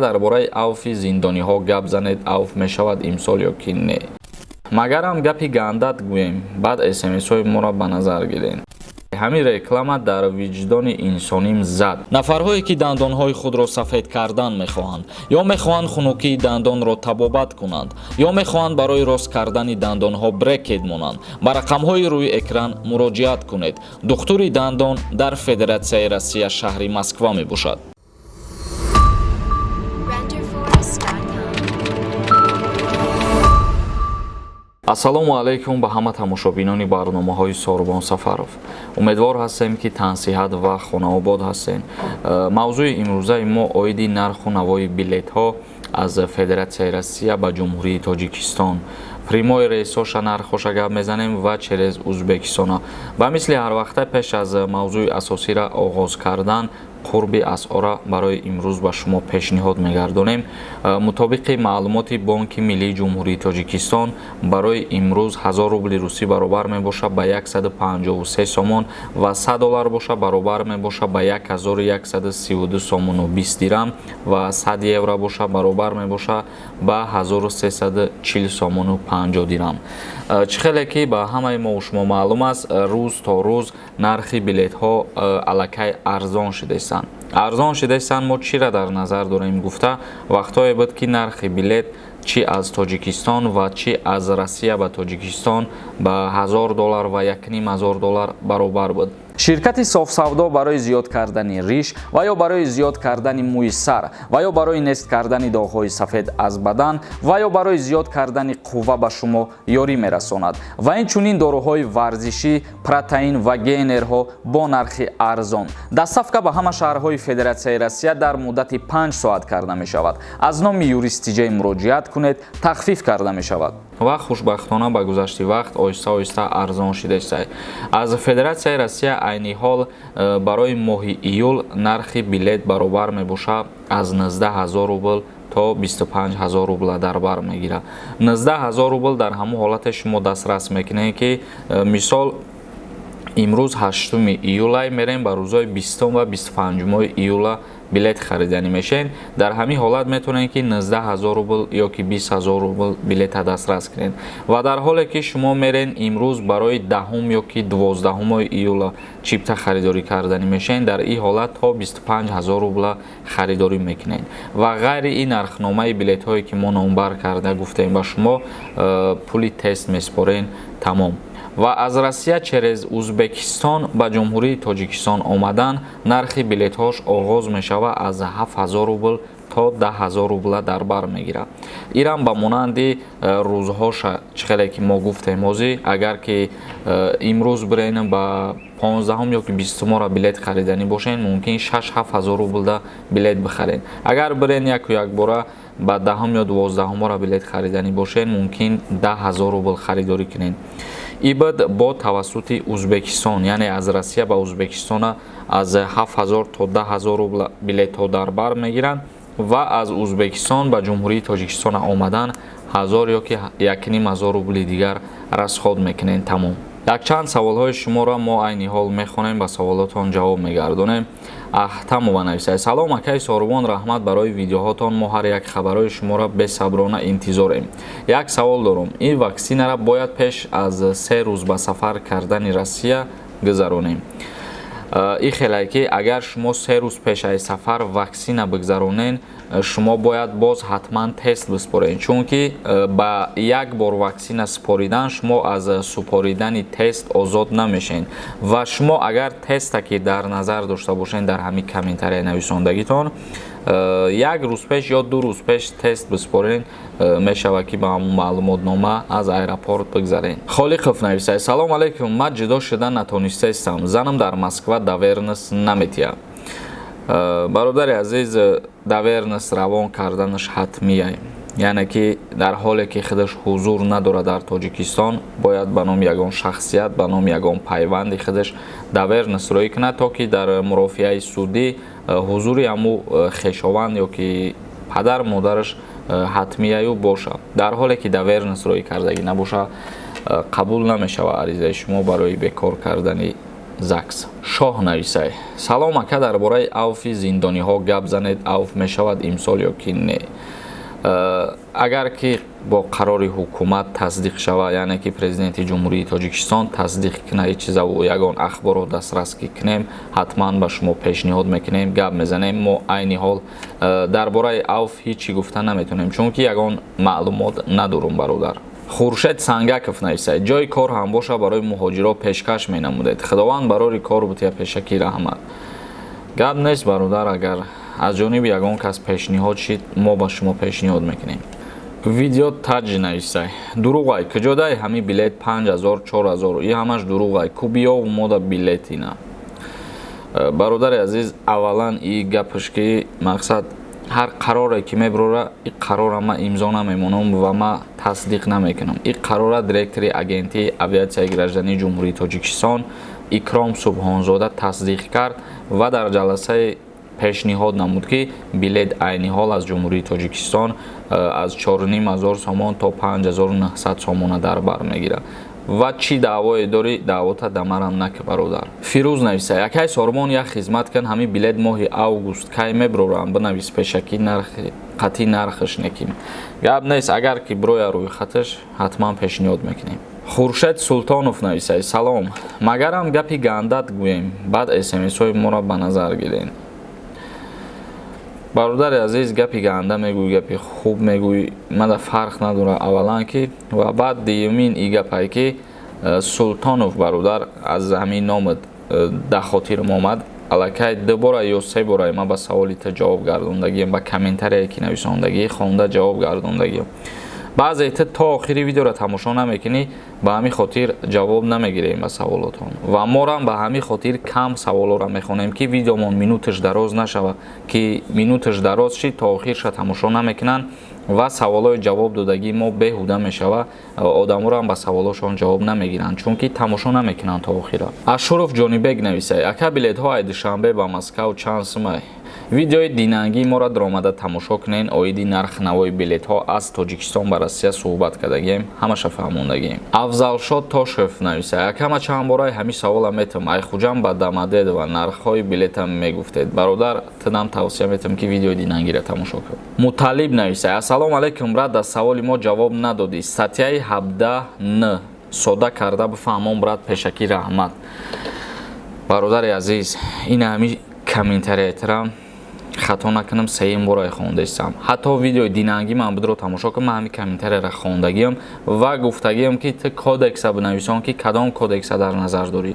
дар бораи авфи зиндониҳо гап занед, авф мешавад имсол ё ки не? Магарам гапи гаандат гӯем, баъд смсҳои моро ба назар гиред. ҳамин реклама дар виҷдони инсоним зад. Нафарҳое ки дандонҳои худро сафед кардан мехоҳанд, ё мехоҳанд хунукии дандонро табобат кунанд, ё мехоҳанд барои рост кардани дандонҳо брекет монанд. Ба рақамҳои рӯи экран муроҷиат кунед. Духтури дандон дар Федератсияи Россия шаҳри Москва мебошад. ассалому алайкум ба ҳама тамошобинони барномаҳои Сорбон Сафаров. Умедвор ҳастем ки тансиҳат ва хонаобод ҳастем. мавзӯи имрӯзаи мо оиди нарху навои билетҳо аз Федератсияи Россия ба Ҷумҳурии Тоҷикистон. Прямои рейсоша нархоша гап мезанем ва через Узбекистона. Ба мисли ҳар вақта пеш аз мавзӯи асосира оғоз кардан қурби асъора барои имрӯз ба шумо пешниҳод мегардонем. мутобиқи маълумоти Бонки Миллии Ҷумҳурии Тоҷикистон барои имрӯз 1000 рубли русӣ баробар мебошад ба 153 сомон ва $100 бошад баробар мебошад ба 1132 сомону 20 дирам ва 100 евро бошад баробар мебошад ба 1340 сомону 50 дирам. чӣ хеле ки ба ҳамаи мо шумо маълум аст, рӯз то рӯз нархи билетҳо аллакай арзон шидаистанд. арзон шидаистанд, мо чиро дар назар дорем гуфта, вақтое буд ки нархи билет чӣ аз Тоҷикистон ва чӣ аз Россия ба Тоҷикистон ба $1000 ва $1500 баробар буд. ширкати софсавдо барои зиёд кардани риш ва ё барои зиёд кардани мӯи сар ва ё барои нест кардани доғҳои сафед аз бадан ва ё барои зиёд кардани қувва ба шумо ёрӣ мерасонад ва инчунин дороҳои варзишӣ, протеин ва гейнерҳо бо нархи арзон. Дастсафка ба ҳама шаҳрҳои Федератсияи Россия дар муддати 5 соат карда мешавад. Аз номи юристиҷаи муроҷиат кунед, тахфиф карда мешавад. ва хушбахтона ба гузашти вақт оҳиста оҳиста арзон шидааст. аз Федератсияи Россия айни ҳол барои моҳи июл нархи билет баробар мебошад аз 19000 рубл то 25000 рубл дар бар мегирад. 19000 рубл дар ҳамон ҳолате шумо дастрас мекунед ки мисол имрӯз 8 июла мерем ба рӯзои 20 ва 25 июла билет хариданӣ мешавед. дар ҳамин ҳолат метавонед ки 19000 рубл ё ки 20000 рубл билета дастрас кунед ва дар ҳоле ки шумо мерен имрӯз барои 10 ё ки 12 июла чипта харидорӣ карданӣ мешавед, дар ин ҳолат то 25000 рубла харидорӣ мекунед ва ғайри ин нархномаи билетҳое ки мо номбар карда гуфтем ба шумо, пули тест меспорен тамом. ва аз Россия через Узбекистон ба Ҷумҳурии Тоҷикистон омадан нархи билетҳош оғоз мешавад аз 7000 рубл то 10000 рубла дар бар мегирад. ирам ба монанди рӯзҳоша чӣ хеле ки мо гуфтем ҳозир, агар ки имрӯз бирен ба 15 ё ки 20 билет хариданӣ бошед, мумкин 6-7000 рубла билет бихаред. агар бирен як бора ба 10 ё 12 билет хариданӣ бошед, мумкин 10000 рубл харидорӣ кунед. ибд бо тавассути Узбекистон, яъне аз Россия ба Узбекистона аз 7000 то 10000 рубла билетҳо дар бар мегиранд ва аз Узбекистон ба Ҷумҳурии Тоҷикистон омадан 1000 ё ки 1500 рубли дигар расход мекунед тамом. якчанд саволҳои шуморо мо айни ҳол мехонем, ба саволотон ҷавоб мегардонем. аҳтамова нависад: салом акаи Сорбон, раҳмат барои видеоҳотон. мо ҳар як хабарои шуморо бесаброна интизорем. як савол дорам: ин ваксинара бояд пеш аз 3 рӯз ба сафар кардани Россия гузаронем? ин хеле ки агар шумо 3 рӯз пеш аз сафар ваксина бигзаронен, шумо бояд боз ҳатман тест биспоред, чунки ба як бор ваксина супоридан шумо аз супоридани тест озод намешед ва шумо агар теста ки дар назар дошта бошед дар ҳамин комментария нависондагитон, як рӯз пеш ё 2 рӯз пеш тест биспоред, мешавад ки ба ҳамун маълумотнома аз аэропорт бигзаред. Холиқов нависад: салом алейкум, ман ҷудо шуда натонистаистам, занам дар Москва давернис наметиҳад. бародари азиз, давернис равон карданаш ҳатмия, яъне ки дар ҳоле ки худаш ҳузур надорад дар Тоҷикистон, бояд ба номи ягон шахсият, ба номи ягон пайванди худаш давернис роӣ кунад, то ки дар мурофиаи судӣ ҳузури ҳамун хешованд ё ки падар модараш ҳатмияю бошад. дар ҳоле ки давернис роӣ кардагӣ набошад, қабул намешавад аризаи шумо барои бекор кардани закс. Шоҳ нависай. Салом ака, дар бораи авфи зиндониҳо гап занед. Авф мешавад имсол ё ки не? Агар ки бо қарори ҳукумат тасдиқ шава, яъне ки президенти ҷумҳурии Тоҷикистон тасдиқ кина чизаву ягон ахборот дастрас ки кунем, ҳатман ба шумо пешниҳод мекунем, гап мезанем. Мо айни ҳол дар бораи авф ҳичи гуфта наметонем, чунки ягон маълумот надорум бародар. Хуршед Сангаков нависад. Ҷои кор ҳам боша барои муҳоҷиро пешкаш менамудед. Худованд барори кор бутия пешакӣ раҳмат. Гап нест бародар, агар аз ҷониби ягон кас пешниҳод шид, мо ба шумо пешниҳод мекунем. Видео таҷ нависай. Дуруғай, куҷодаи ҳами билет 5000 4000, и ҳамаш дуруғай. Кубиёв мода билетина. Бародари азиз, аввалан и гапш ки мақсад ҳар қароре ки мебурора, и қарора ма имзо намемонам ва ма тасдиқ намекунам. И қарора директори агентии авиатсияи граждании ҷумҳурии Тоҷикистон Икром Субҳонзода тасдиқ кард ва дар ҷаласаи пешниҳод намуд ки билет айни ҳол аз ҷумҳурии Тоҷикистон аз 4500 сомон то 5900 сомона дар бар мегирад. Ва чӣ даъвое дорӣ? Даъвота дамарам наки бародар. Фирӯз нависад. Якай сормон як хизмат кан, ҳами билет моҳи август кай мебурорам, бинавис пешакӣ нархи қатъи нархаш неким. Гап нест, агар ки бироя рӯйхаташ ҳатман пешниҳод мекунем. Хуршед Султонов нависад. Салом. Магарам гапи гандат гӯем, баъд смсҳои моро ба назар гирен. Бародари азиз, гапи ганда мегӯй, гапи хуб мегӯй, мада фарқ надора аввалан ки. Ва баъд дуюмин и гапай ки Султонов бародар аз ҳамин номат дахотирам омад. Аллакай дубора ё се бора ма ба саволита ҷавоб гардондагиам, ба комментарие ки нависондагӣ хонда ҷавоб гардондагиам. баъзеите то охири видеоро тамошо намекунӣ, ба ҳамин хотир ҷавоб намегирем ба саволотон. Ва морам ба ҳамин хотир кам саволоро мехонем ки видеомон минуташ дароз нашава, ки минуташ дароз шид то охирша тамошо намекунанд ва саволои ҷавоб додагӣ мо беҳуда мешава, одаморо ҳам ба саволошон ҷавоб намегиранд, чунки тамошо намекунанд то охира. Ашуров Ҷонибек нависад. Ака билетҳо ай душанбе ба Москав чанд сумай? Видеои динангии моро даромада тамошо кунен. Оиди нарх навои билетҳо аз Тоҷикистон ба Россия суҳбат кардагием, ҳамаша фаҳмондагием. Афзалшод Тошев нависад. Акама чанд бораи ҳамин савола метам, ай хуҷам ба дамадед ва нархҳои билетам мегуфтед. Бародар, тинам тавсия метам ки видеои динангиро тамошо кун. Муталиб нависад. Ассалому алайкум брат, аз саволи мо ҷавоб надодӣ. Статьяи 17 сода карда бифаҳмон брат, пешакӣ раҳмат. Бародари азиз, ин ҳамин комментариятам хато накунам, сеюм бора хондаистам. Ҳатто видеои динангӣ ман будро тамошо кунам, ҳамин комментарияро хондагиам ва гуфтагиам ки ту кодекса бинависон ки кадом кодекса дар назар дорӣ.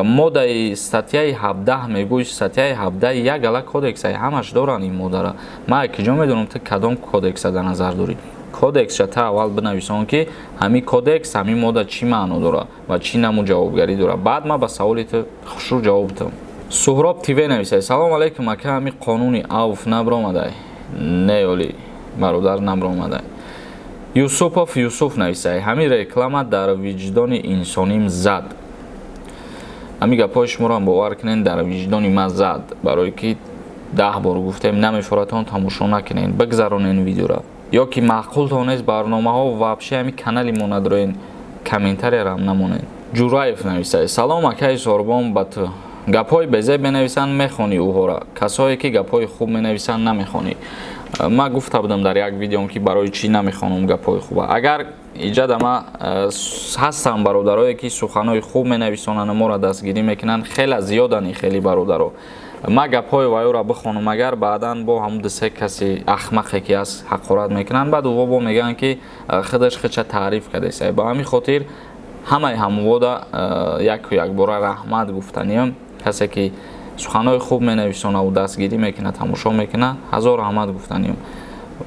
Моддаи статьяи 17 мегӯй, статьяи 17 як гала кодекса, ҳамаш доранд ин моддара. Ман киҷо медонам ту кадом кодекса дар назар дорӣ. Кодексша та аввал бинависон ки ҳамин кодекс, ҳамин модда чӣ маъно дора ва чӣ наму ҷавобгарӣ дора. Баъд ман ба саволи ту хушрӯ ҷавоб дам. Суҳроб Тиве нависад. Салом алейкум ака, ҳамин қонуни авф набиромадай? Не оли бародар, набиромадай. Юсупов Юсуф нависад. Ҳамин реклама дар виҷдони инсоним зад. ҳамин гапҳои шуморо бовар кунед, дар виҷдони ман зад, барое ки 10 бор гуфтем, намефоратон тамошо накунед, бигзаронен видеоро. ё ки маъқултон нест барномаҳо вообще ҳамин канали мо надорен, комментарияро ҳам намонед. Ҷураев нависад. Салом акаи Сорбон, ба ту гапҳои безеб менависанд, мехонӣ ӯҳоро. Касое ки гапҳои хуб менависанд, намехонӣ. Ман гуфта будам дар як видеом ки барои чӣ намехонам гапҳои хуба. Агар иҷада ма ҳастам бародарое ки суханои хуб менависонанд, моро дастгирӣ мекунанд, хела зиёдани хели бародаро. Ман гапҳои вайёро бихонам, агар баъдан бо ҳамун дусе каси ахмақе ки аст ҳақорат мекунанд, баъд ӯҳо бо мегӯянд ки худаш худша таъриф кардеса. Ба ҳамин хотир ҳамаи ҳамвода яку якбора раҳмат гуфтаниям. Касе ки суханои хуб менависонаву дастгирӣ мекунад, тамошо мекунад, ҳазор раҳмат гуфтаниям.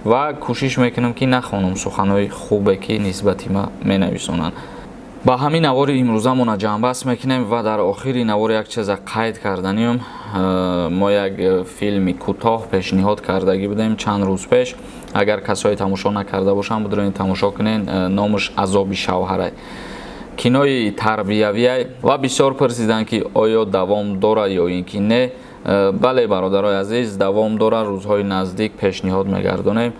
Ва кӯшиш мекунам ки нахонам суханои хубе ки нисбати ма менависонанд. ба ҳамин навори имрӯзамона ҷамъбаст мекунем ва дар охири навор як чиза қайд карданиям. Мо як филми кӯтоҳ пешниҳод кардагӣ будем чанд рӯз пеш. Агар касое тамошо накарда бошанд, бидроен тамошо кунен. Номаш Азоби шавҳарай. Кинои тарбиявие ва бисёр пурсиданд ки оё давом дора ё ин ки не. Бале бародарои азиз, давом дора, рӯзҳои наздик пешниҳод мегардонем.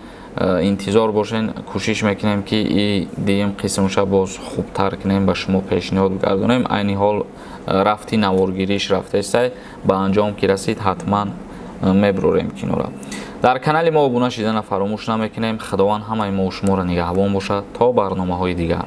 Интизор бошен, кӯшиш мекунем ки и дуюм қисмша боз хубтар кунем, ба шумо пешниҳод гардонем. Айни ҳол рафти наворгириш рафтестай ба анҷом ки расид ҳатман мебурорем киноро. дар канали мо обуна шидана фаромӯш намекунем. Худованд ҳамаи мо шуморо нигаҳбон бошад то барномаҳои дигар.